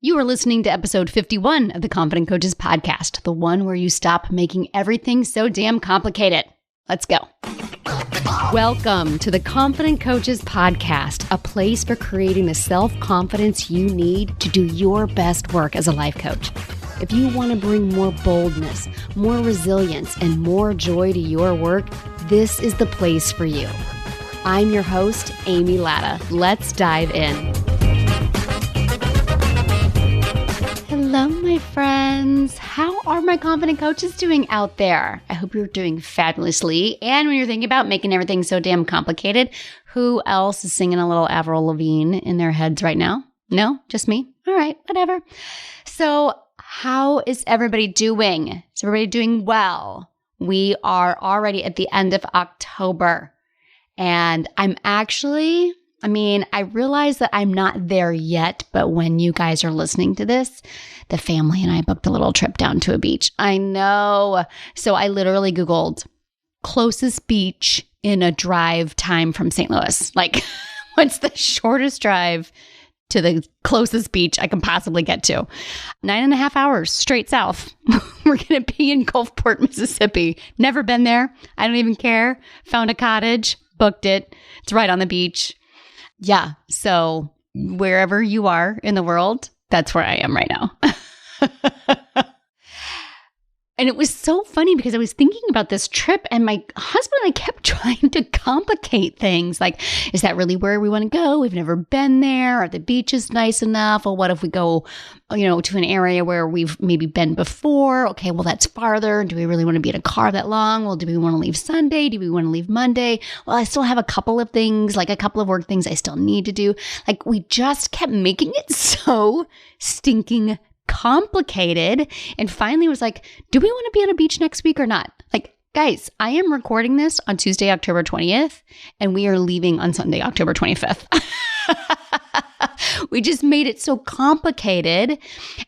You are listening to episode 51 of the Confident Coaches podcast, the one where you stop making everything so damn complicated. Let's go. Welcome to the Confident Coaches podcast, a place for creating the self-confidence you need to do your best work as a life coach. If you want to bring more boldness, more resilience, and more joy to your work, this is the place for you. I'm your host, Amy Latta. Let's dive in. Hello, my friends. How are my confident coaches doing out there? I hope you're doing fabulously. And when you're thinking about making everything so damn complicated, who else is singing a little Avril Lavigne in their heads right now? No, just me? All right, whatever. So how is everybody doing? Is everybody doing well? We are already at the end of October. And I realize that I'm not there yet, but when you guys are listening to this, the family and I booked a little trip down to a beach. I know. So I literally Googled closest beach in a drive time from St. Louis. Like, what's the shortest drive to the closest beach I can possibly get to? 9.5 hours straight south. We're going to be in Gulfport, Mississippi. Never been there. I don't even care. Found a cottage, booked it. It's right on the beach. Yeah. So wherever you are in the world, that's where I am right now. And it was so funny because I was thinking about this trip and my husband and I kept trying to complicate things. Like, is that really where we want to go? We've never been there. Are the beaches nice enough? Or what if we go, to an area where we've maybe been before? Okay, well, that's farther. Do we really want to be in a car that long? Well, do we want to leave Sunday? Do we want to leave Monday? Well, I still have a couple of things, like a couple of work things I still need to do. Like, we just kept making it so stinking complicated. And finally was like, do we want to be on a beach next week or not? Like, guys, I am recording this on Tuesday, October 20th, and we are leaving on Sunday, October 25th. We just made it so complicated.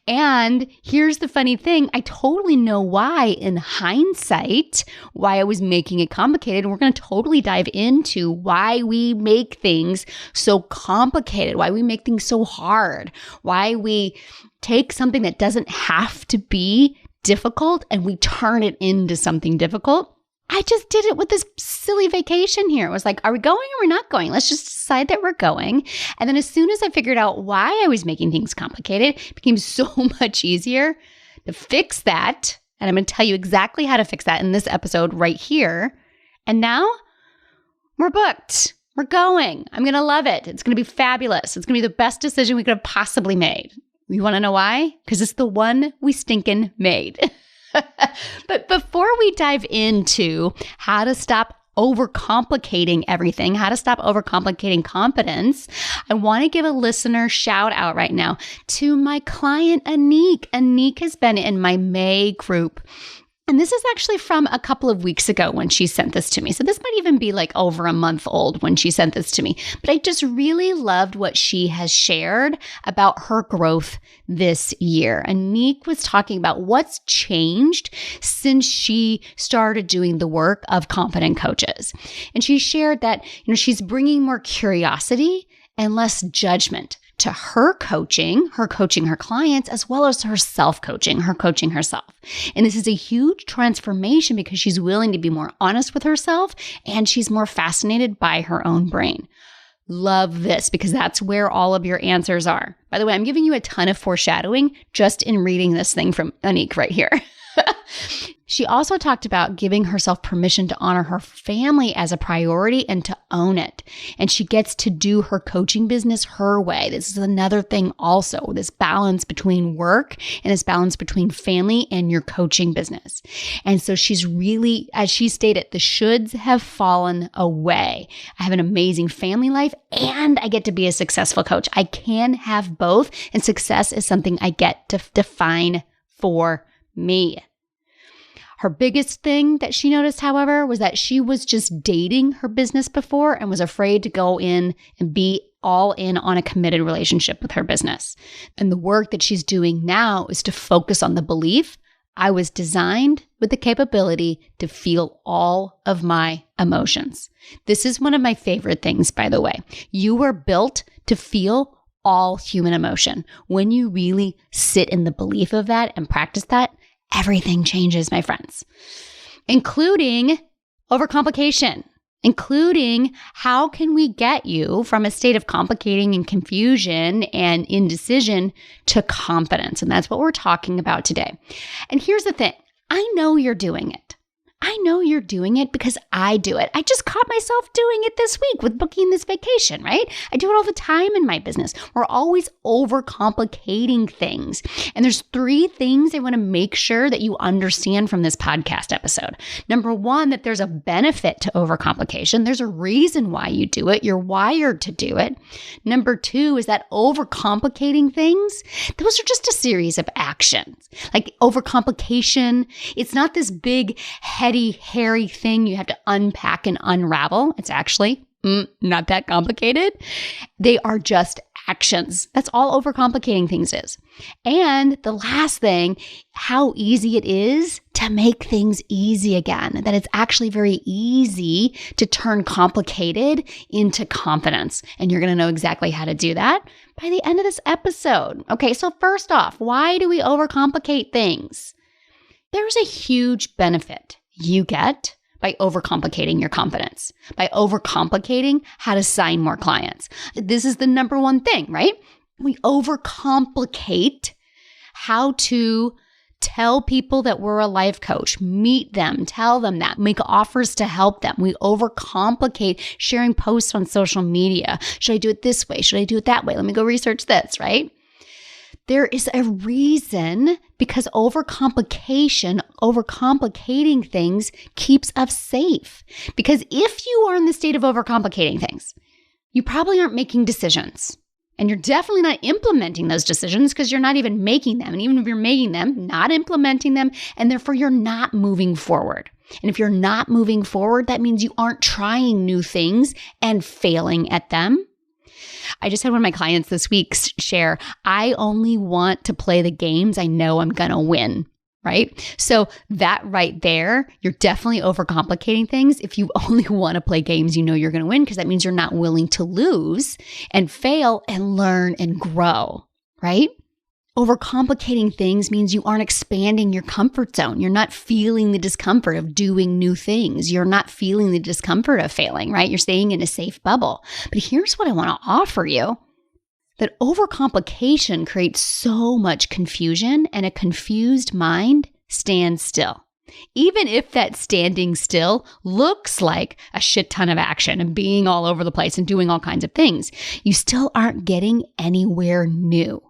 And here's the funny thing. I totally know why in hindsight, why I was making it complicated. And we're going to totally dive into why we make things so complicated, why we make things so hard, why we take something that doesn't have to be difficult and we turn it into something difficult. I just did it with this silly vacation here. It was like, are we going or we're not going? Let's just decide that we're going. And then as soon as I figured out why I was making things complicated, it became so much easier to fix that. And I'm going to tell you exactly how to fix that in this episode right here. And now we're booked. We're going. I'm going to love it. It's going to be fabulous. It's going to be the best decision we could have possibly made. You want to know why? Because it's the one we stinking made. But before we dive into how to stop overcomplicating everything, how to stop overcomplicating confidence, I want to give a listener shout out right now to my client, Anik. Anik has been in my May group. And this is actually from a couple of weeks ago when she sent this to me. So this might even be like over a month old when she sent this to me. But I just really loved what she has shared about her growth this year. Anik was talking about what's changed since she started doing the work of confident coaches. And she shared that, she's bringing more curiosity and less judgment to her coaching her clients, as well as her self-coaching, her coaching herself. And this is a huge transformation because she's willing to be more honest with herself and she's more fascinated by her own brain. Love this because that's where all of your answers are. By the way, I'm giving you a ton of foreshadowing just in reading this thing from Anik right here. She also talked about giving herself permission to honor her family as a priority and to own it. And she gets to do her coaching business her way. This is another thing also, this balance between work and this balance between family and your coaching business. And so she's really, as she stated, the shoulds have fallen away. I have an amazing family life and I get to be a successful coach. I can have both, and success is something I get to define for me. Her biggest thing that she noticed, however, was that she was just dating her business before and was afraid to go in and be all in on a committed relationship with her business. And the work that she's doing now is to focus on the belief I was designed with the capability to feel all of my emotions. This is one of my favorite things, by the way. You were built to feel all human emotion. When you really sit in the belief of that and practice that, everything changes, my friends, including overcomplication, including how can we get you from a state of complicating and confusion and indecision to confidence. And that's what we're talking about today. And here's the thing. I know you're doing it. I know you're doing it because I do it. I just caught myself doing it this week with booking this vacation, right? I do it all the time in my business. We're always overcomplicating things. And there's 3 things I want to make sure that you understand from this podcast episode. Number 1, that there's a benefit to overcomplication. There's a reason why you do it. You're wired to do it. Number 2 is that overcomplicating things, those are just a series of actions. Like overcomplication, it's not this big, heady, hairy thing you have to unpack and unravel. It's actually not that complicated. They are just actions. That's all overcomplicating things is. And the last thing, how easy it is to make things easy again. That it's actually very easy to turn complicated into confidence. And you're going to know exactly how to do that by the end of this episode. Okay, so first off, why do we overcomplicate things? There's a huge benefit you get by overcomplicating your confidence, by overcomplicating how to sign more clients. This is the number 1 thing, right? We overcomplicate how to tell people that we're a life coach, meet them, tell them that, make offers to help them. We overcomplicate sharing posts on social media. Should I do it this way? Should I do it that way? Let me go research this, right? There is a reason because overcomplicating things keeps us safe. Because if you are in the state of overcomplicating things, you probably aren't making decisions. And you're definitely not implementing those decisions because you're not even making them. And even if you're making them, not implementing them, and therefore you're not moving forward. And if you're not moving forward, that means you aren't trying new things and failing at them. I just had one of my clients this week share, I only want to play the games I know I'm going to win, right? So that right there, you're definitely overcomplicating things if you only want to play games you know you're going to win, because that means you're not willing to lose and fail and learn and grow, right? Overcomplicating things means you aren't expanding your comfort zone. You're not feeling the discomfort of doing new things. You're not feeling the discomfort of failing, right? You're staying in a safe bubble. But here's what I want to offer you. That overcomplication creates so much confusion, and a confused mind stands still. Even if that standing still looks like a shit ton of action and being all over the place and doing all kinds of things, you still aren't getting anywhere new.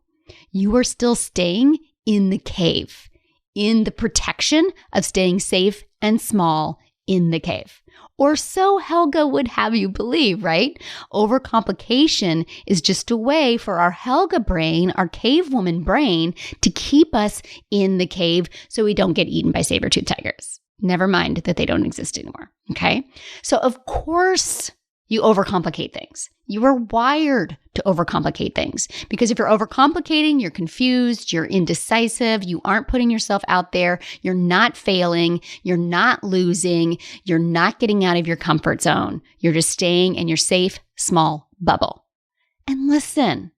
You are still staying in the cave, in the protection of staying safe and small in the cave. Or so Helga would have you believe, right? Overcomplication is just a way for our Helga brain, our cave woman brain, to keep us in the cave so we don't get eaten by saber-toothed tigers. Never mind that they don't exist anymore, okay? So of course you overcomplicate things. You are wired to overcomplicate things because if you're overcomplicating, you're confused, you're indecisive, you aren't putting yourself out there, you're not failing, you're not losing, you're not getting out of your comfort zone. You're just staying in your safe, small bubble. And listen,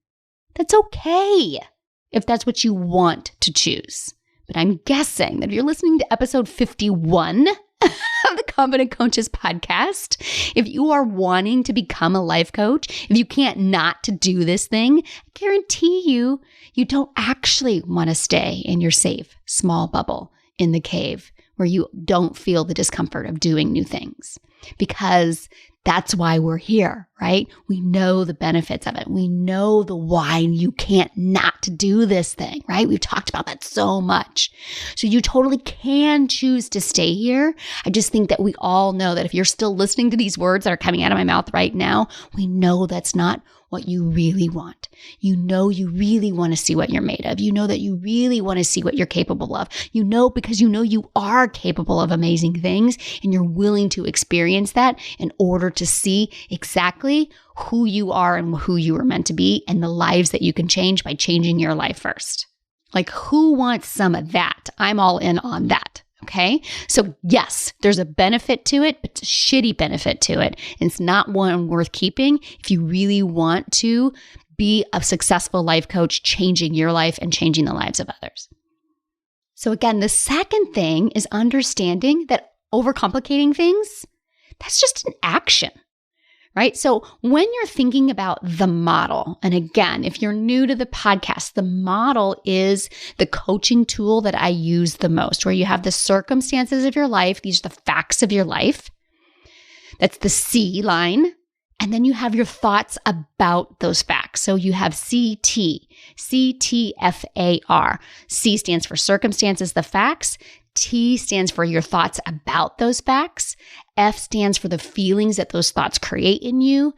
that's okay if that's what you want to choose. But I'm guessing that if you're listening to episode 51 of the Confident Coaches podcast, if you are wanting to become a life coach, if you can't not to do this thing, I guarantee you, you don't actually want to stay in your safe, small bubble in the cave where you don't feel the discomfort of doing new things. Because that's why we're here, right? We know the benefits of it. We know the why you can't not do this thing, right? We've talked about that so much. So you totally can choose to stay here. I just think that we all know that if you're still listening to these words that are coming out of my mouth right now, we know that's not what you really want. You know you really want to see what you're made of. You know that you really want to see what you're capable of. You know because you know you are capable of amazing things and you're willing to experience that in order to see exactly who you are and who you are meant to be and the lives that you can change by changing your life first. Like who wants some of that? I'm all in on that. Okay. So yes, there's a benefit to it, but it's a shitty benefit to it. And it's not one worth keeping if you really want to be a successful life coach, changing your life and changing the lives of others. So again, the second thing is understanding that overcomplicating things, that's just an action, right? So when you're thinking about the model, and again, if you're new to the podcast, the model is the coaching tool that I use the most, where you have the circumstances of your life. These are the facts of your life. That's the C line. And then you have your thoughts about those facts. So you have CTFAR. C stands for circumstances, the facts. T stands for your thoughts about those facts. F stands for the feelings that those thoughts create in you.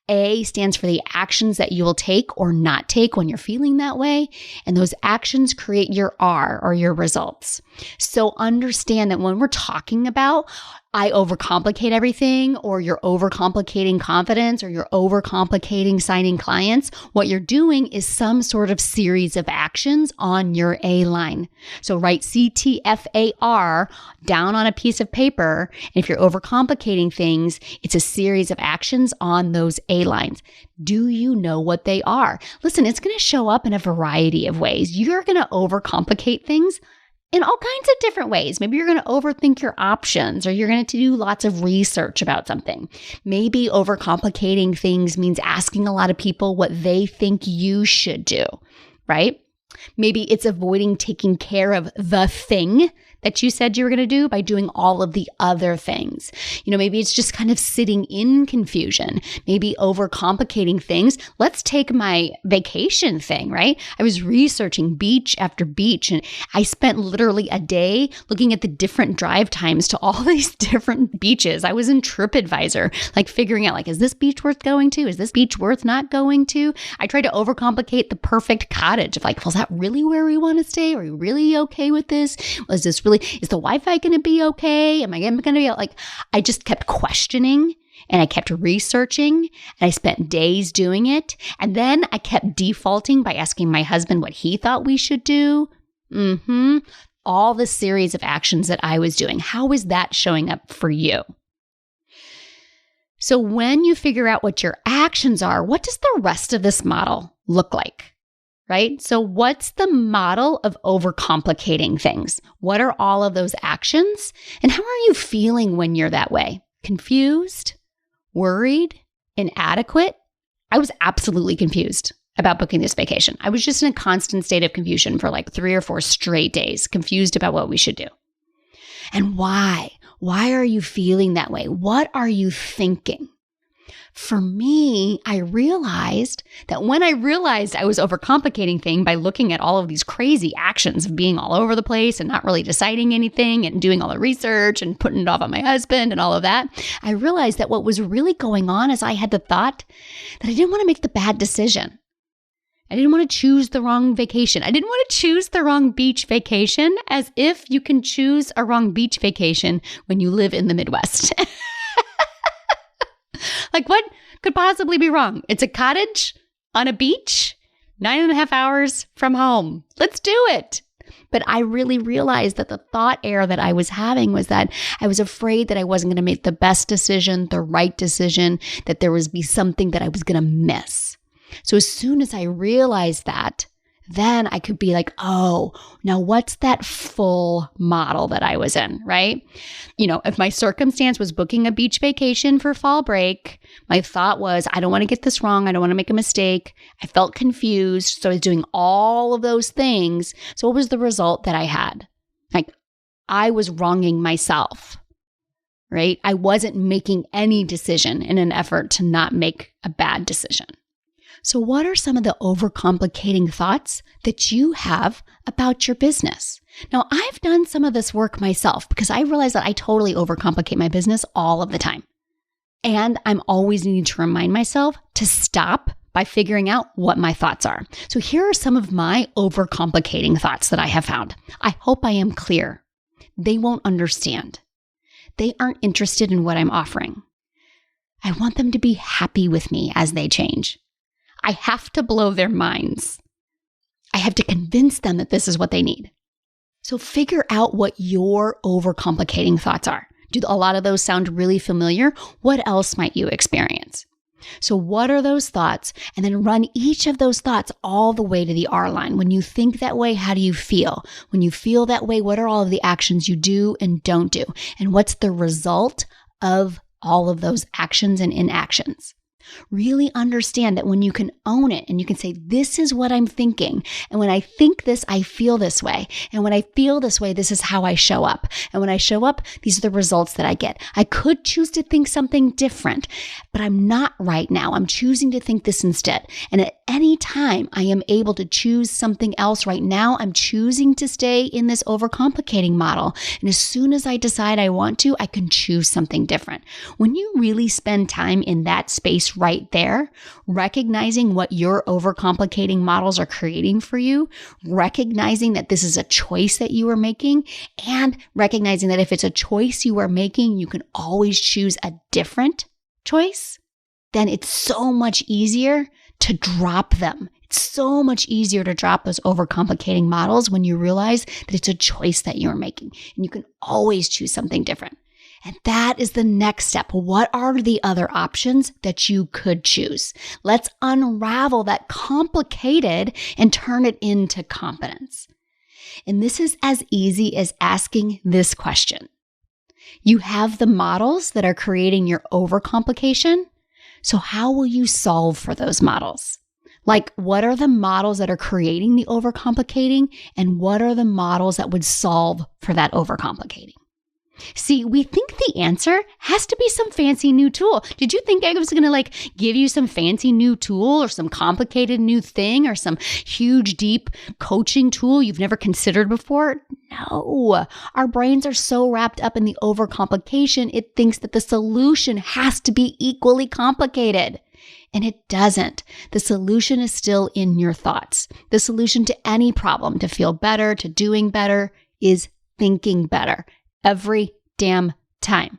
A stands for the actions that you will take or not take when you're feeling that way. And those actions create your R, or your results. So understand that when we're talking about I overcomplicate everything, or you're overcomplicating confidence, or you're overcomplicating signing clients, what you're doing is some sort of series of actions on your A line. So write CTFAR down on a piece of paper. And if you're overcomplicating things, it's a series of actions on those A lines. Do you know what they are? Listen, it's going to show up in a variety of ways. You're going to overcomplicate things in all kinds of different ways. Maybe you're going to overthink your options, or you're going to do lots of research about something. Maybe overcomplicating things means asking a lot of people what they think you should do, right? Maybe it's avoiding taking care of the thing that you said you were going to do by doing all of the other things. Maybe it's just kind of sitting in confusion, maybe overcomplicating things. Let's take my vacation thing, right? I was researching beach after beach, and I spent literally a day looking at the different drive times to all these different beaches. I was in TripAdvisor, like figuring out, is this beach worth going to? Is this beach worth not going to? I tried to overcomplicate the perfect cottage of is that really where we want to stay? Are we really okay with this? Is the Wi-Fi going to be okay? Am I going to be I just kept questioning, and I kept researching, and I spent days doing it. And then I kept defaulting by asking my husband what he thought we should do. All the series of actions that I was doing. How is that showing up for you? So when you figure out what your actions are, what does the rest of this model look like? Right? So what's the model of overcomplicating things? What are all of those actions? And how are you feeling when you're that way? Confused? Worried? Inadequate? I was absolutely confused about booking this vacation. I was just in a constant state of confusion for 3 or 4 straight days, confused about what we should do. And why? Why are you feeling that way? What are you thinking? For me, I realized that when I realized I was overcomplicating things by looking at all of these crazy actions of being all over the place and not really deciding anything and doing all the research and putting it off on my husband and all of that, I realized that what was really going on is I had the thought that I didn't want to make the bad decision. I didn't want to choose the wrong vacation. I didn't want to choose the wrong beach vacation, as if you can choose a wrong beach vacation when you live in the Midwest. What could possibly be wrong? It's a cottage on a beach, 9.5 hours from home. Let's do it. But I really realized that the thought error that I was having was that I was afraid that I wasn't going to make the best decision, the right decision, that there would be something that I was going to miss. So as soon as I realized that, then I could be oh, now what's that full model that I was in, right? If my circumstance was booking a beach vacation for fall break, my thought was, I don't want to get this wrong. I don't want to make a mistake. I felt confused. So I was doing all of those things. So what was the result that I had? I was wronging myself, right? I wasn't making any decision in an effort to not make a bad decision. So what are some of the overcomplicating thoughts that you have about your business? Now, I've done some of this work myself because I realize that I totally overcomplicate my business all of the time. And I'm always needing to remind myself to stop by figuring out what my thoughts are. So here are some of my overcomplicating thoughts that I have found. I hope I am clear. They won't understand. They aren't interested in what I'm offering. I want them to be happy with me as they change. I have to blow their minds. I have to convince them that this is what they need. So figure out what your overcomplicating thoughts are. Do a lot of those sound really familiar? What else might you experience? So what are those thoughts? And then run each of those thoughts all the way to the R line. When you think that way, how do you feel? When you feel that way, what are all of the actions you do and don't do? And what's the result of all of those actions and inactions? Really understand that when you can own it and you can say, this is what I'm thinking. And when I think this, I feel this way. And when I feel this way, this is how I show up. And when I show up, these are the results that I get. I could choose to think something different, but I'm not right now. I'm choosing to think this instead. And at any time I am able to choose something else right now, I'm choosing to stay in this overcomplicating model. And as soon as I decide I want to, I can choose something different. When you really spend time in that space right there, recognizing what your overcomplicating models are creating for you, recognizing that this is a choice that you are making, and recognizing that if it's a choice you are making, you can always choose a different choice, then it's so much easier to drop them. It's so much easier to drop those overcomplicating models when you realize that it's a choice that you're making and you can always choose something different. And that is the next step. What are the other options that you could choose? Let's unravel that complicated and turn it into competence. And this is as easy as asking this question. You have the models that are creating your overcomplication. So how will you solve for those models? Like, what are the models that are creating the overcomplicating, and what are the models that would solve for that overcomplicating? See, we think the answer has to be some fancy new tool. Did you think I was going to give you some fancy new tool or some complicated new thing or some huge, deep coaching tool you've never considered before? No, our brains are so wrapped up in the overcomplication, it thinks that the solution has to be equally complicated. And it doesn't. The solution is still in your thoughts. The solution to any problem, to feel better, to doing better, is thinking better. Every damn time.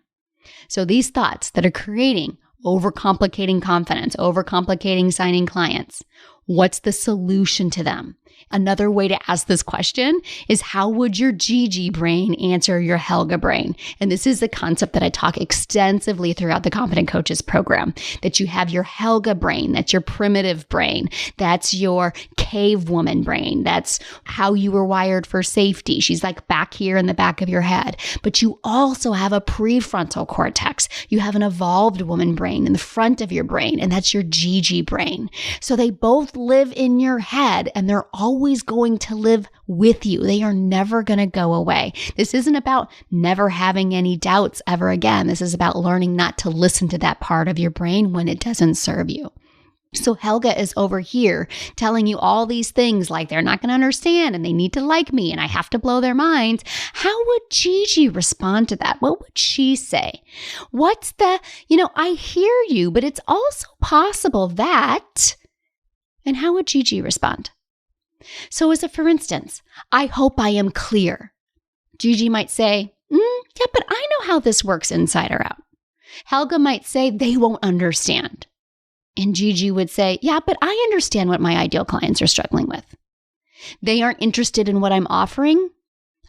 So these thoughts that are creating overcomplicating confidence, overcomplicating signing clients, what's the solution to them? Another way to ask this question is, how would your Gigi brain answer your Helga brain? And this is the concept that I talk extensively throughout the Competent Coaches program, that you have your Helga brain, that's your primitive brain, that's your cave woman brain, that's how you were wired for safety. She's like back here in the back of your head. But you also have a prefrontal cortex. You have an evolved woman brain in the front of your brain, and that's your Gigi brain. So they both live in your head, and they're always going to live with you. They are never going to go away. This isn't about never having any doubts ever again. This is about learning not to listen to that part of your brain when it doesn't serve you. So Helga is over here telling you all these things like they're not going to understand and they need to like me and I have to blow their minds. How would Gigi respond to that? What would she say? What's the, I hear you, but it's also possible that, and how would Gigi respond? So as a for instance, I hope I am clear. Gigi might say, yeah, but I know how this works inside or out. Helga might say, they won't understand. And Gigi would say, yeah, but I understand what my ideal clients are struggling with. They aren't interested in what I'm offering.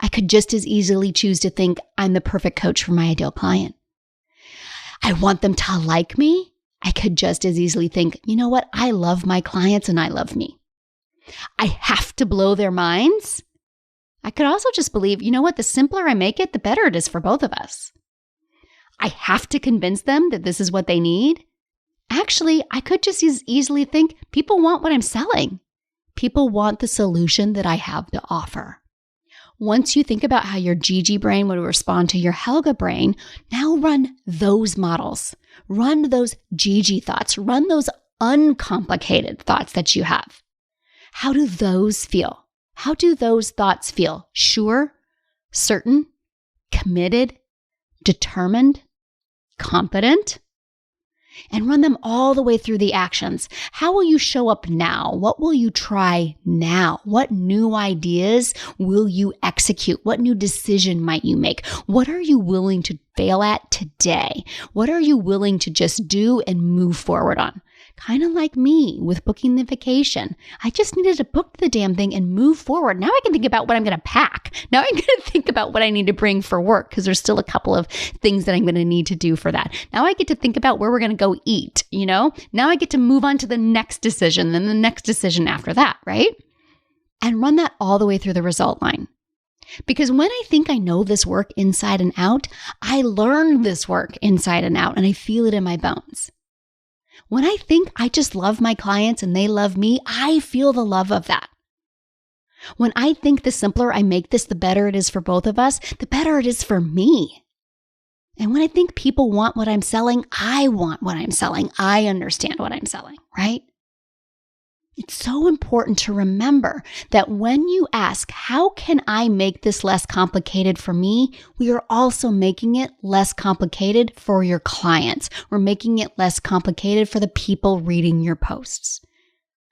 I could just as easily choose to think I'm the perfect coach for my ideal client. I want them to like me. I could just as easily think, you know what? I love my clients and I love me. I have to blow their minds. I could also just believe, you know what? The simpler I make it, the better it is for both of us. I have to convince them that this is what they need. Actually, I could just as easily think people want what I'm selling. People want the solution that I have to offer. Once you think about how your Gigi brain would respond to your Helga brain, now run those models. Run those Gigi thoughts. Run those uncomplicated thoughts that you have. How do those feel? How do those thoughts feel? Sure, certain, committed, determined, competent? And run them all the way through the actions. How will you show up now? What will you try now? What new ideas will you execute? What new decision might you make? What are you willing to fail at today? What are you willing to just do and move forward on? Kind of like me with booking the vacation. I just needed to book the damn thing and move forward. Now I can think about what I'm going to pack. Now I'm going to think about what I need to bring for work because there's still a couple of things that I'm going to need to do for that. Now I get to think about where we're going to go eat, Now I get to move on to the next decision, then the next decision after that, right? And run that all the way through the result line. Because when I think I know this work inside and out, I learn this work inside and out, and I feel it in my bones. When I think I just love my clients and they love me, I feel the love of that. When I think the simpler I make this, the better it is for both of us, the better it is for me. And when I think people want what I'm selling, I want what I'm selling. I understand what I'm selling, right? It's so important to remember that when you ask, how can I make this less complicated for me? We are also making it less complicated for your clients. We're making it less complicated for the people reading your posts.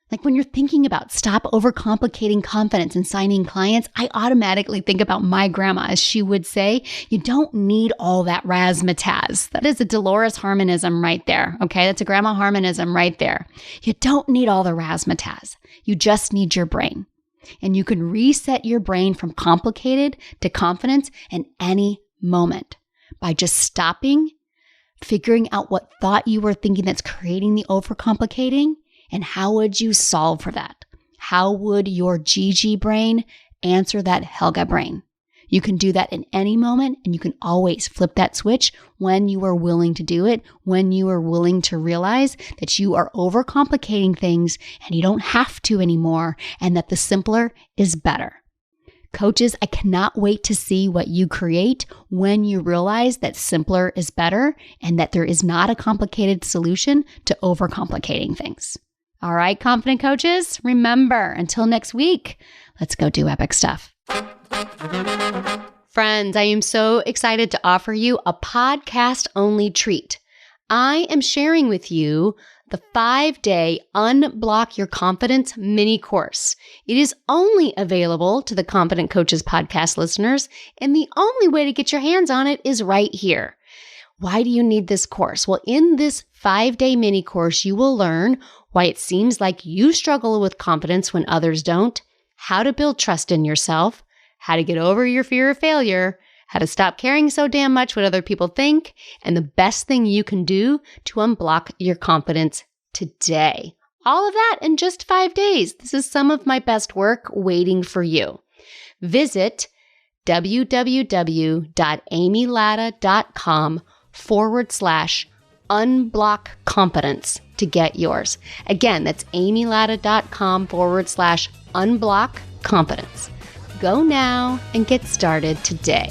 Like when you're thinking about stop overcomplicating confidence and signing clients, I automatically think about my grandma, as she would say, you don't need all that razzmatazz. That is a Dolores Harmonism right there. Okay, that's a grandma harmonism right there. You don't need all the razzmatazz. You just need your brain. And you can reset your brain from complicated to confidence in any moment by just stopping, figuring out what thought you were thinking that's creating the overcomplicating. And how would you solve for that? How would your Gigi brain answer that Helga brain? You can do that in any moment, and you can always flip that switch when you are willing to do it, when you are willing to realize that you are overcomplicating things and you don't have to anymore, and that the simpler is better. Coaches, I cannot wait to see what you create when you realize that simpler is better and that there is not a complicated solution to overcomplicating things. All right, confident coaches, remember, until next week, let's go do epic stuff. Friends, I am so excited to offer you a podcast-only treat. I am sharing with you the 5-day Unblock Your Confidence mini course. It is only available to the Confident Coaches podcast listeners, and the only way to get your hands on it is right here. Why do you need this course? Well, in this 5-day mini course, you will learn why it seems like you struggle with confidence when others don't, how to build trust in yourself, how to get over your fear of failure, how to stop caring so damn much what other people think, and the best thing you can do to unblock your confidence today. All of that in just 5 days. This is some of my best work waiting for you. Visit www.amylatta.com/unblock confidence to get yours. Again, that's amylatta.com/unblock confidence. Go now and get started today.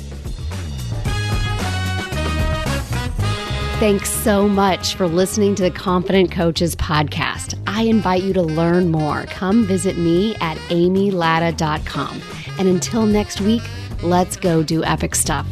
Thanks so much for listening to the Confident Coaches podcast. I invite you to learn more. Come visit me at amylatta.com. And until next week, let's go do epic stuff.